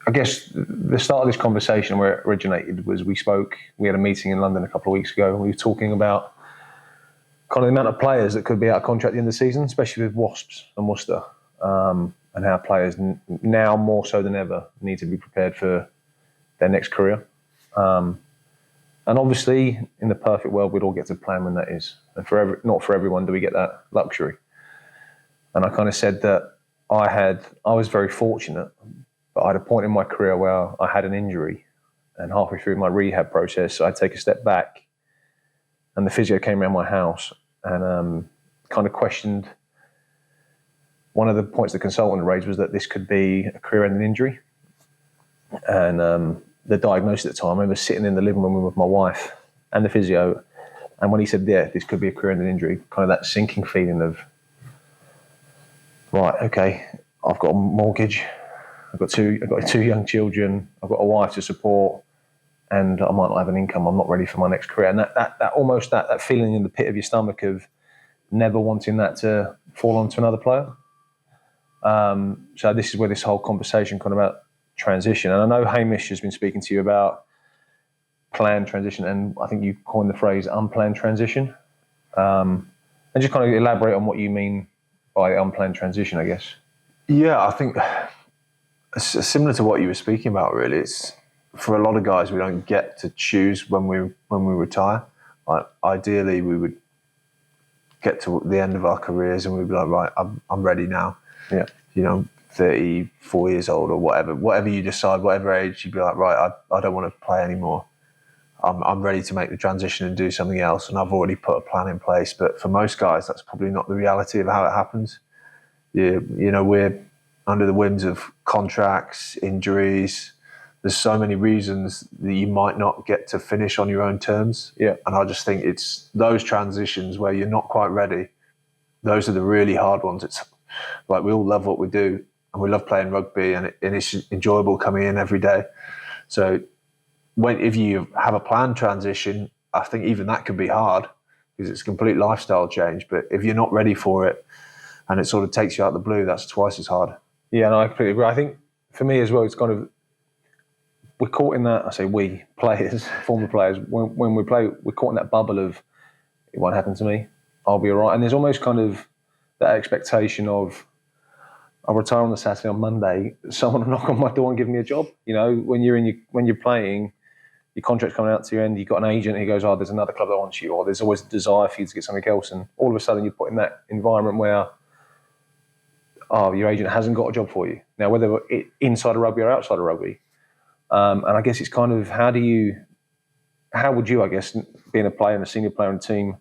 I guess the start of this conversation, where it originated, was we had a meeting in London a couple of weeks ago, and we were talking about kind of the amount of players that could be out of contract at the end of the season, especially with Wasps and Worcester, and how players now more so than ever need to be prepared for their next career. And obviously, in the perfect world, we'd all get to plan when that is. And not for everyone do we get that luxury. And I kind of said that I was very fortunate, but I had a point in my career where I had an injury, and halfway through my rehab process, I'd take a step back, and the physio came around my house and kind of questioned. One of the points the consultant raised was that this could be a career-ending injury. And the diagnosis at the time, I remember sitting in the living room with my wife and the physio, and when he said, yeah, this could be a career-ending injury, kind of that sinking feeling of, right, okay, I've got a mortgage, I've got two young children, I've got a wife to support, and I might not have an income. I'm not ready for my next career. And that almost that feeling in the pit of your stomach of never wanting that to fall onto another player. So this is where this whole conversation kind of about transition. And I know Hamish has been speaking to you about planned transition, and I think you coined the phrase unplanned transition. And just kind of elaborate on what you mean by unplanned transition, I guess. Yeah, I think it's similar to what you were speaking about, really. It's for a lot of guys, we don't get to choose when we retire. Like, ideally, we would get to the end of our careers and we'd be like, right, I'm ready now. Yeah. 34 years old or whatever you decide, whatever age, you'd be like, right, I don't want to play anymore. I'm ready to make the transition and do something else, and I've already put a plan in place. But for most guys, that's probably not the reality of how it happens. We're under the whims of contracts, injuries. There's so many reasons that you might not get to finish on your own terms. Yeah. And I just think it's those transitions where you're not quite ready. Those are the really hard ones. It's like, we all love what we do and we love playing rugby, and it's enjoyable coming in every day. So if you have a planned transition, I think even that can be hard because it's a complete lifestyle change. But if you're not ready for it and it sort of takes you out of the blue, that's twice as hard. Yeah, and I completely agree. I think for me as well, it's kind of, we're caught in that, I say we, players, former players, when we play, we're caught in that bubble of, it won't happen to me, I'll be all right. And there's almost kind of that expectation of, I'll retire on the Saturday, on Monday, someone will knock on my door and give me a job. When you're playing, your contract's coming out to your end, you've got an agent who goes, oh, there's another club that wants you, or there's always a desire for you to get something else. And all of a sudden you're put in that environment where, your agent hasn't got a job for you. Now, whether inside of rugby or outside of rugby. And I guess it's kind of, how would you, I guess, being a player and a senior player on the team,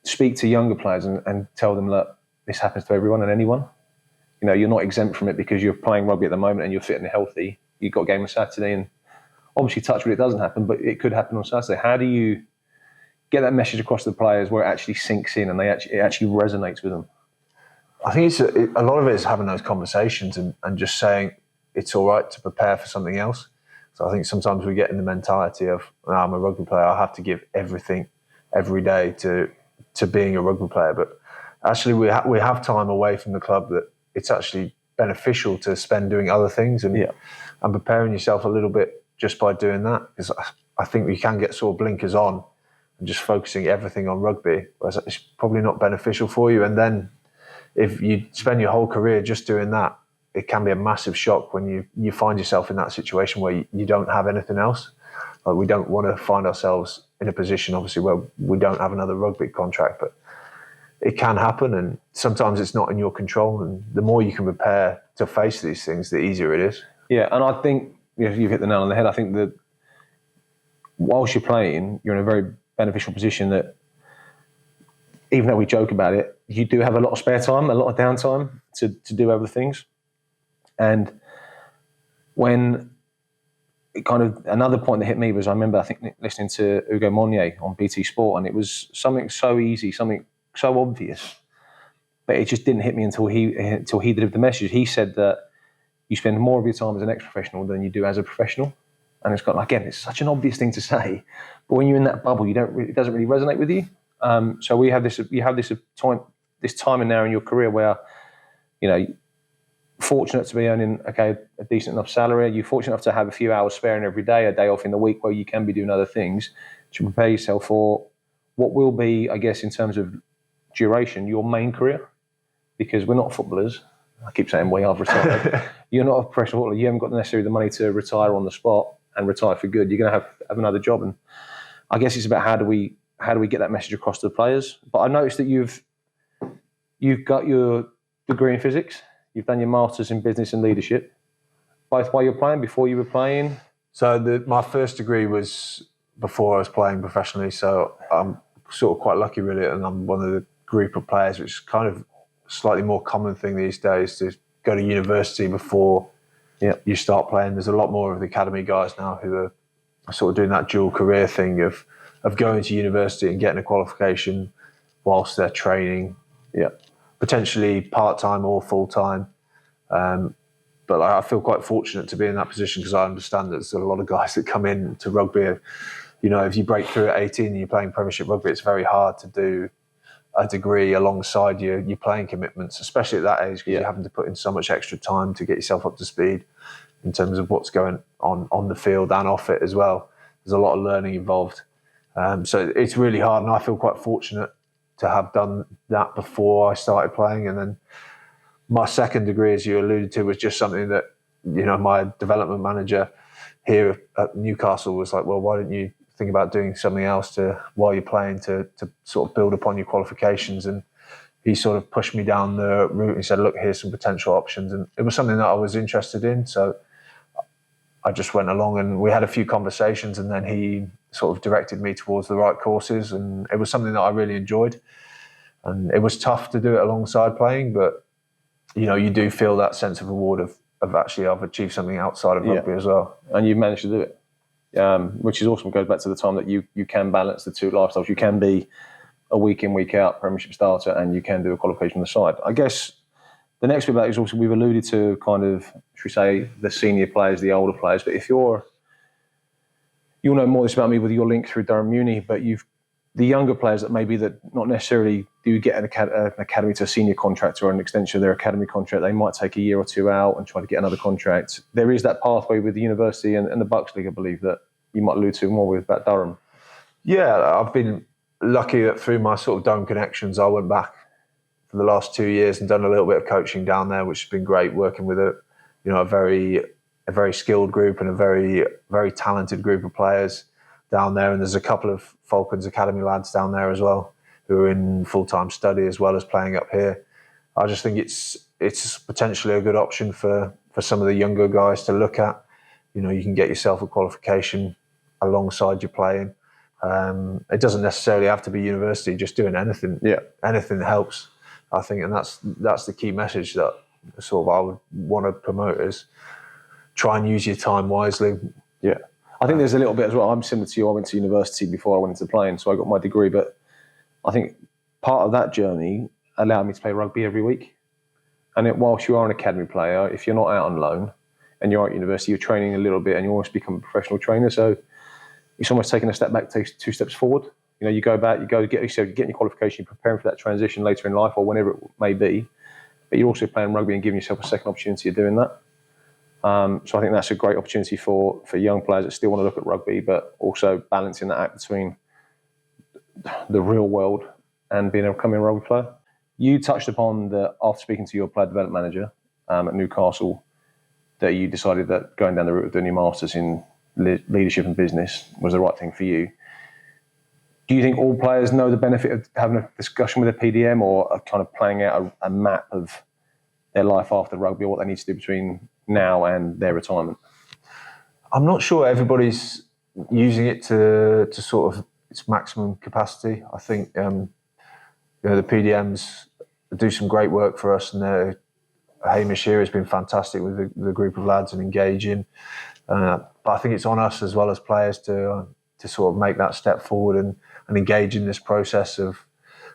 speak to younger players and tell them that this happens to everyone and anyone? You're not exempt from it because you're playing rugby at the moment and you're fit and healthy. You've got a game on Saturday, and obviously touch wood, it doesn't happen, but it could happen on Saturday. How do you get that message across to the players where it actually sinks in and it actually resonates with them? I think a lot of it is having those conversations and just saying it's all right to prepare for something else. So I think sometimes we get in the mentality of, I'm a rugby player, I have to give everything every day to being a rugby player. But actually we have time away from the club that it's actually beneficial to spend doing other things and preparing yourself a little bit just by doing that. Because I think we can get sort of blinkers on and just focusing everything on rugby, whereas it's probably not beneficial for you. And then if you spend your whole career just doing that, it can be a massive shock when you find yourself in that situation where you don't have anything else. Like, we don't want to find ourselves in a position, obviously, where we don't have another rugby contract, but it can happen, and sometimes it's not in your control. And the more you can prepare to face these things, the easier it is. Yeah, and I think you've hit the nail on the head. I think that whilst you're playing, you're in a very beneficial position that, even though we joke about it, you do have a lot of spare time, a lot of downtime to do other things. And when it kind of, another point that hit me was, I remember, I think, listening to Hugo Monnier on BT Sport, and it was something so easy, something so obvious, but it just didn't hit me until he delivered the message. He said that you spend more of your time as an ex-professional than you do as a professional. And it's got, again, it's such an obvious thing to say, but when you're in that bubble, it doesn't really resonate with you. So you have this time and now in your career where, fortunate to be earning a decent enough salary? Are you fortunate enough to have a few hours sparing every day, a day off in the week where you can be doing other things to prepare yourself for what will be, I guess, in terms of duration, your main career? Because we're not footballers. I keep saying we are retired. You're not a professional footballer. You haven't got necessarily the money to retire on the spot and retire for good. You're going to have another job, and I guess it's about how do we get that message across to the players. But I noticed that you've got your degree in physics. You've done your masters in business and leadership, both while you're playing, before you were playing. So my first degree was before I was playing professionally. So I'm sort of quite lucky, really, and I'm one of the group of players, which is kind of a slightly more common thing these days, to go to university before you start playing. There's a lot more of the academy guys now who are sort of doing that dual career thing of going to university and getting a qualification whilst they're training. Yeah. Potentially part-time or full-time. But I feel quite fortunate to be in that position, because I understand that there's a lot of guys that come in to rugby. You know, if you break through at 18 and you're playing Premiership rugby, it's very hard to do a degree alongside your playing commitments, especially at that age, because you're having to put in so much extra time to get yourself up to speed in terms of what's going on the field and off it as well. There's a lot of learning involved. So it's really hard, and I feel quite fortunate to have done that before I started playing. And then my second degree, as you alluded to, was just something that, you know, my development manager here at Newcastle was like, well, why don't you think about doing something else while you're playing to sort of build upon your qualifications? And he sort of pushed me down the route. He said, look, here's some potential options. And it was something that I was interested in. So I just went along, and we had a few conversations, and then he sort of directed me towards the right courses. And it was something that I really enjoyed. And it was tough to do it alongside playing, but, you know, you do feel that sense of reward of actually I've achieved something outside of rugby as well. And you've managed to do it, which is awesome. It goes back to the time that you can balance the two lifestyles. You can be a week in, week out Premiership starter, and you can do a qualification on the side. I guess the next bit about it is also, we've alluded to kind of, should we say, the senior players, the older players. But if you'll know more this about me with your link through Durham Uni, but the younger players that maybe that not necessarily do get an academy to a senior contract or an extension of their academy contract. They might take a year or two out and try to get another contract. There is that pathway with the university and the Bucks League, I believe, that you might allude to more with about Durham. Yeah, I've been lucky that through my sort of Durham connections, I went back for the last 2 years and done a little bit of coaching down there, which has been great, working with a very skilled group and a very, very talented group of players down there. And there's a couple of Falcons Academy lads down there as well who are in full-time study as well as playing up here. I just think it's potentially a good option for some of the younger guys to look at. You know, you can get yourself a qualification alongside your playing. It doesn't necessarily have to be university, just doing anything. Yeah. Anything helps, I think. And that's the key message that sort of I would want to promote, is try and use your time wisely. Yeah. I think there's a little bit as well. I'm similar to you. I went to university before I went into playing, so I got my degree. But I think part of that journey allowed me to play rugby every week. And whilst you are an academy player, if you're not out on loan and you're at university, you're training a little bit and you almost become a professional trainer. So it's almost taking a step back, takes 2 steps forward. You know, you go back, you go get your qualification, you're preparing for that transition later in life or whenever it may be. But you're also playing rugby and giving yourself a second opportunity of doing that. So I think that's a great opportunity for young players that still want to look at rugby, but also balancing that act between the real world and being a becoming a rugby player. You touched upon that after speaking to your player development manager at Newcastle, that you decided that going down the route of doing your masters in leadership and business was the right thing for you. Do you think all players know the benefit of having a discussion with a PDM or kind of playing out a map of their life after rugby, or what they need to do between now and their retirement? I'm not sure everybody's using it to sort of its maximum capacity. I think the PDMs do some great work for us, and Hamish here has been fantastic with the group of lads and engaging. But I think it's on us as well as players to sort of make that step forward and engage in this process of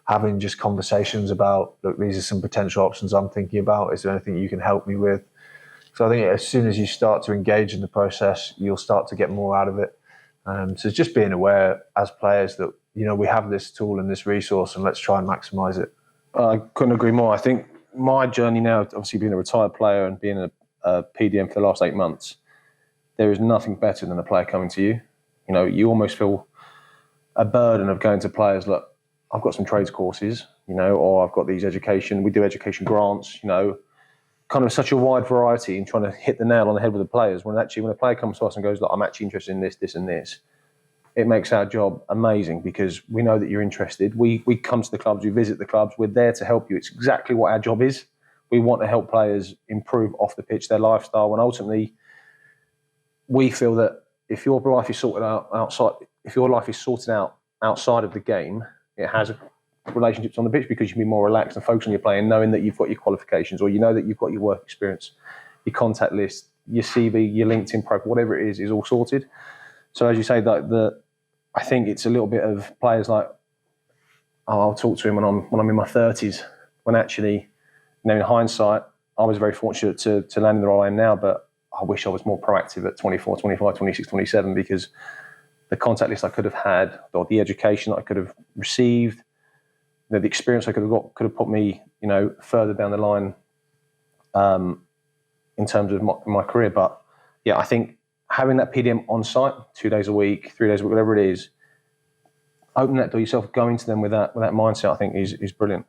having just conversations about, look, these are some potential options I'm thinking about. Is there anything you can help me with? So I think as soon as you start to engage in the process, you'll start to get more out of it. So just being aware as players that, you know, we have this tool and this resource and let's try and maximise it. I couldn't agree more. I think my journey now, obviously being a retired player and being a PDM for the last 8 months, there is nothing better than a player coming to you. You know, you almost feel a burden of going to players, look, I've got some trades courses, you know, or I've got these education, we do education grants, you know, kind of such a wide variety in trying to hit the nail on the head with the players. When a player comes to us and goes, look, I'm actually interested in this, this and this, it makes our job amazing because we know that you're interested. We come to the clubs, we visit the clubs, we're there to help you. It's exactly what our job is. We want to help players improve off the pitch, their lifestyle, and ultimately we feel that if your life is sorted out outside of the game, it has relationships on the pitch because you can be more relaxed and focus on your playing, knowing that you've got your qualifications or you know that you've got your work experience, your contact list, your CV, your LinkedIn profile, whatever it is all sorted. So as you say, I think it's a little bit of players like, oh, I'll talk to him when I'm in my 30s. When actually, you know, in hindsight, I was very fortunate to land in the role I am now, but I wish I was more proactive at 24, 25, 26, 27 because the contact list I could have had, or the education that I could have received, the experience I could have got, could have put me, you know, further down the line in terms of my career. But yeah, I think having that PDM on site 2 days a week, 3 days a week, whatever it is, open that door yourself, going to them with that mindset, I think is brilliant.